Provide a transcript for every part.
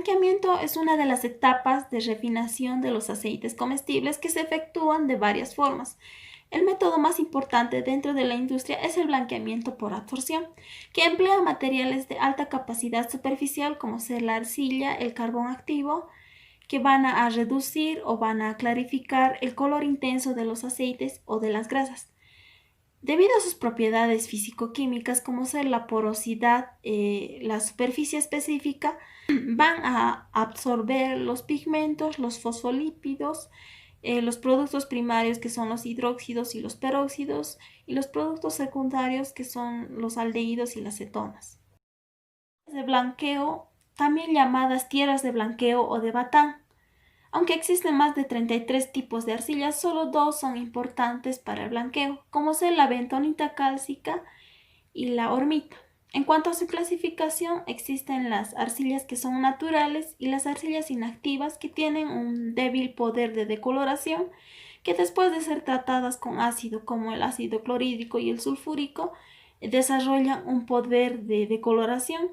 Blanqueamiento es una de las etapas de refinación de los aceites comestibles que se efectúan de varias formas. El método más importante dentro de la industria es el blanqueamiento por absorción, que emplea materiales de alta capacidad superficial como ser la arcilla, el carbón activo, que van a reducir o van a clarificar el color intenso de los aceites o de las grasas. Debido a sus propiedades físico-químicas, como ser la porosidad, la superficie específica, van a absorber los pigmentos, los fosfolípidos, los productos primarios que son los hidróxidos y los peróxidos, y los productos secundarios que son los aldehídos y las cetonas. De blanqueo, también llamadas tierras de blanqueo o de batán. Aunque existen más de 33 tipos de arcillas, solo dos son importantes para el blanqueo, como son la bentonita cálcica y la hormita. En cuanto a su clasificación, existen las arcillas que son naturales y las arcillas inactivas que tienen un débil poder de decoloración, que después de ser tratadas con ácido como el ácido clorhídrico y el sulfúrico, desarrollan un poder de decoloración.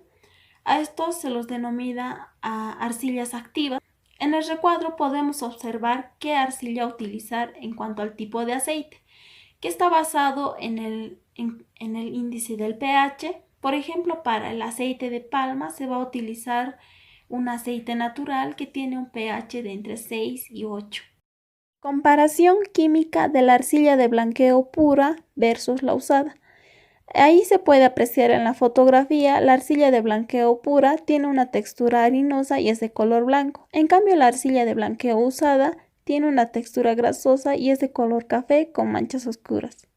A estos se los denomina arcillas activas. En el recuadro podemos observar qué arcilla utilizar en cuanto al tipo de aceite, que está basado en el índice del pH. Por ejemplo, para el aceite de palma se va a utilizar un aceite natural que tiene un pH de entre 6 y 8. Comparación química de la arcilla de blanqueo pura versus la usada. Ahí se puede apreciar en la fotografía, la arcilla de blanqueo pura tiene una textura harinosa y es de color blanco. En cambio, la arcilla de blanqueo usada tiene una textura grasosa y es de color café con manchas oscuras.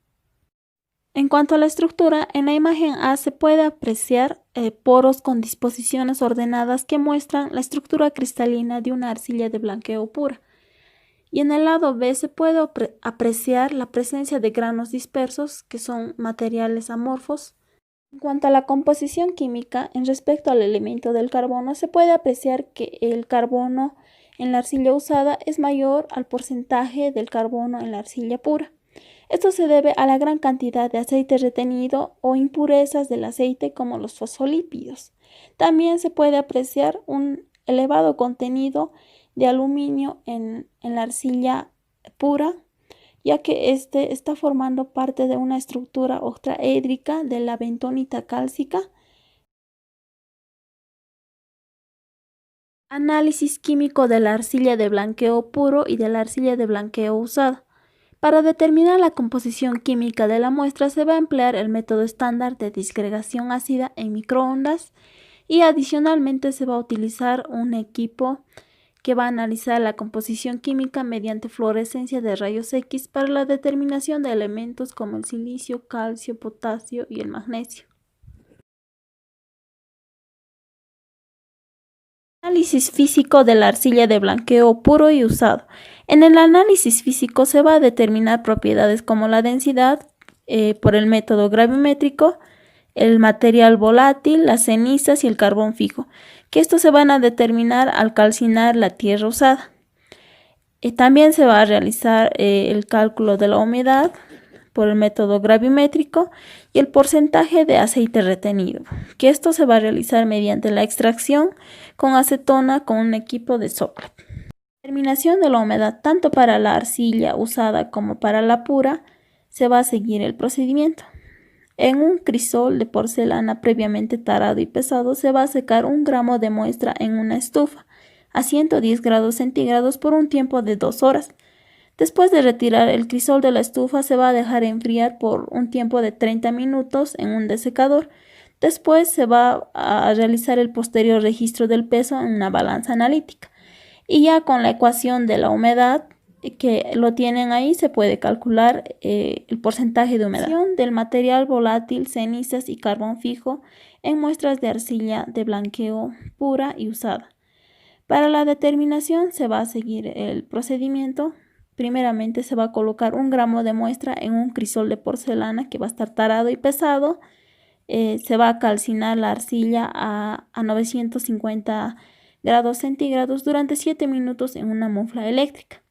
En cuanto a la estructura, en la imagen A se puede apreciar poros con disposiciones ordenadas que muestran la estructura cristalina de una arcilla de blanqueo pura. Y en el lado B se puede apreciar la presencia de granos dispersos, que son materiales amorfos. En cuanto a la composición química, en respecto al elemento del carbono, se puede apreciar que el carbono en la arcilla usada es mayor al porcentaje del carbono en la arcilla pura. Esto se debe a la gran cantidad de aceite retenido o impurezas del aceite como los fosfolípidos. También se puede apreciar un elevado contenido de aluminio en la arcilla pura, ya que este está formando parte de una estructura octaédrica de la bentonita cálcica. Análisis químico de la arcilla de blanqueo puro y de la arcilla de blanqueo usada. Para determinar la composición química de la muestra se va a emplear el método estándar de disgregación ácida en microondas y adicionalmente se va a utilizar un equipo que va a analizar la composición química mediante fluorescencia de rayos X para la determinación de elementos como el silicio, calcio, potasio y el magnesio. Análisis físico de la arcilla de blanqueo puro y usado. En el análisis físico se va a determinar propiedades como la densidad por el método gravimétrico, el material volátil, las cenizas y el carbón fijo, que estos se van a determinar al calcinar la tierra usada. También se va a realizar el cálculo de la humedad por el método gravimétrico y el porcentaje de aceite retenido, que esto se va a realizar mediante la extracción con acetona con un equipo de Soclap. Determinación de la humedad tanto para la arcilla usada como para la pura se va a seguir el procedimiento. En un crisol de porcelana previamente tarado y pesado se va a secar 1 gramo de muestra en una estufa a 110 grados centígrados por un tiempo de 2 horas. Después de retirar el crisol de la estufa se va a dejar enfriar por un tiempo de 30 minutos en un desecador. Después se va a realizar el posterior registro del peso en una balanza analítica. Y ya con la ecuación de la humedad que lo tienen ahí se puede calcular el porcentaje de humedad del material volátil, cenizas y carbón fijo en muestras de arcilla de blanqueo pura y usada. Para la determinación se va a seguir el procedimiento. Primeramente se va a colocar 1 gramo de muestra en un crisol de porcelana que va a estar tarado y pesado. Se va a calcinar la arcilla a 950 grados centígrados durante 7 minutos en una mufla eléctrica.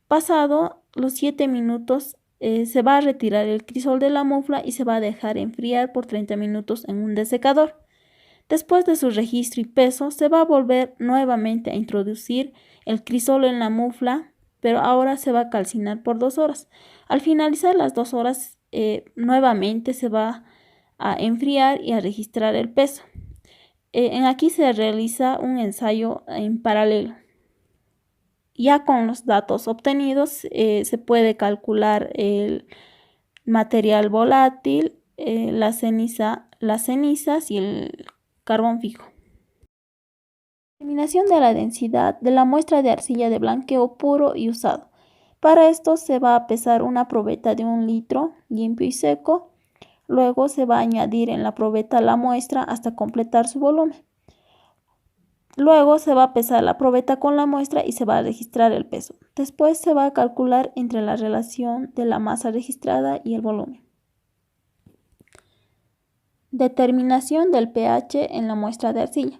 Pasado los 7 minutos se va a retirar el crisol de la mufla y se va a dejar enfriar por 30 minutos en un desecador. Después de su registro y peso, se va a volver nuevamente a introducir el crisol en la mufla, pero ahora se va a calcinar por 2 horas. Al finalizar las 2 horas, nuevamente se va a enfriar y a registrar el peso. Aquí se realiza un ensayo en paralelo. Ya con los datos obtenidos se puede calcular el material volátil, las cenizas y el carbón fijo. Determinación de la densidad de la muestra de arcilla de blanqueo puro y usado. Para esto se va a pesar una probeta de 1 litro limpio y seco. Luego se va a añadir en la probeta la muestra hasta completar su volumen. Luego se va a pesar la probeta con la muestra y se va a registrar el peso. Después se va a calcular entre la relación de la masa registrada y el volumen. Determinación del pH en la muestra de arcilla.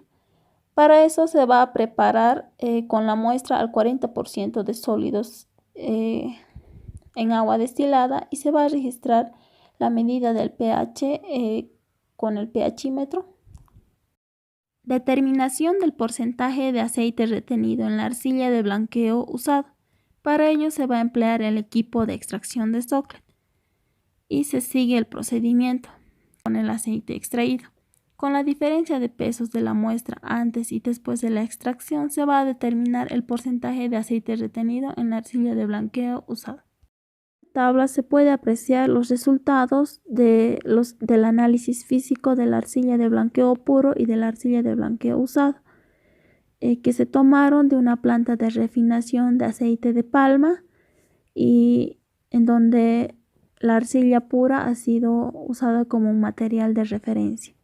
Para eso se va a preparar con la muestra al 40% de sólidos en agua destilada y se va a registrar la medida del pH con el pHímetro. Determinación del porcentaje de aceite retenido en la arcilla de blanqueo usado. Para ello se va a emplear el equipo de extracción de Soclet y se sigue el procedimiento con el aceite extraído. Con la diferencia de pesos de la muestra antes y después de la extracción se va a determinar el porcentaje de aceite retenido en la arcilla de blanqueo usado. En la tabla se puede apreciar los resultados del análisis físico de la arcilla de blanqueo puro y de la arcilla de blanqueo usado, que se tomaron de una planta de refinación de aceite de palma y en donde la arcilla pura ha sido usada como un material de referencia.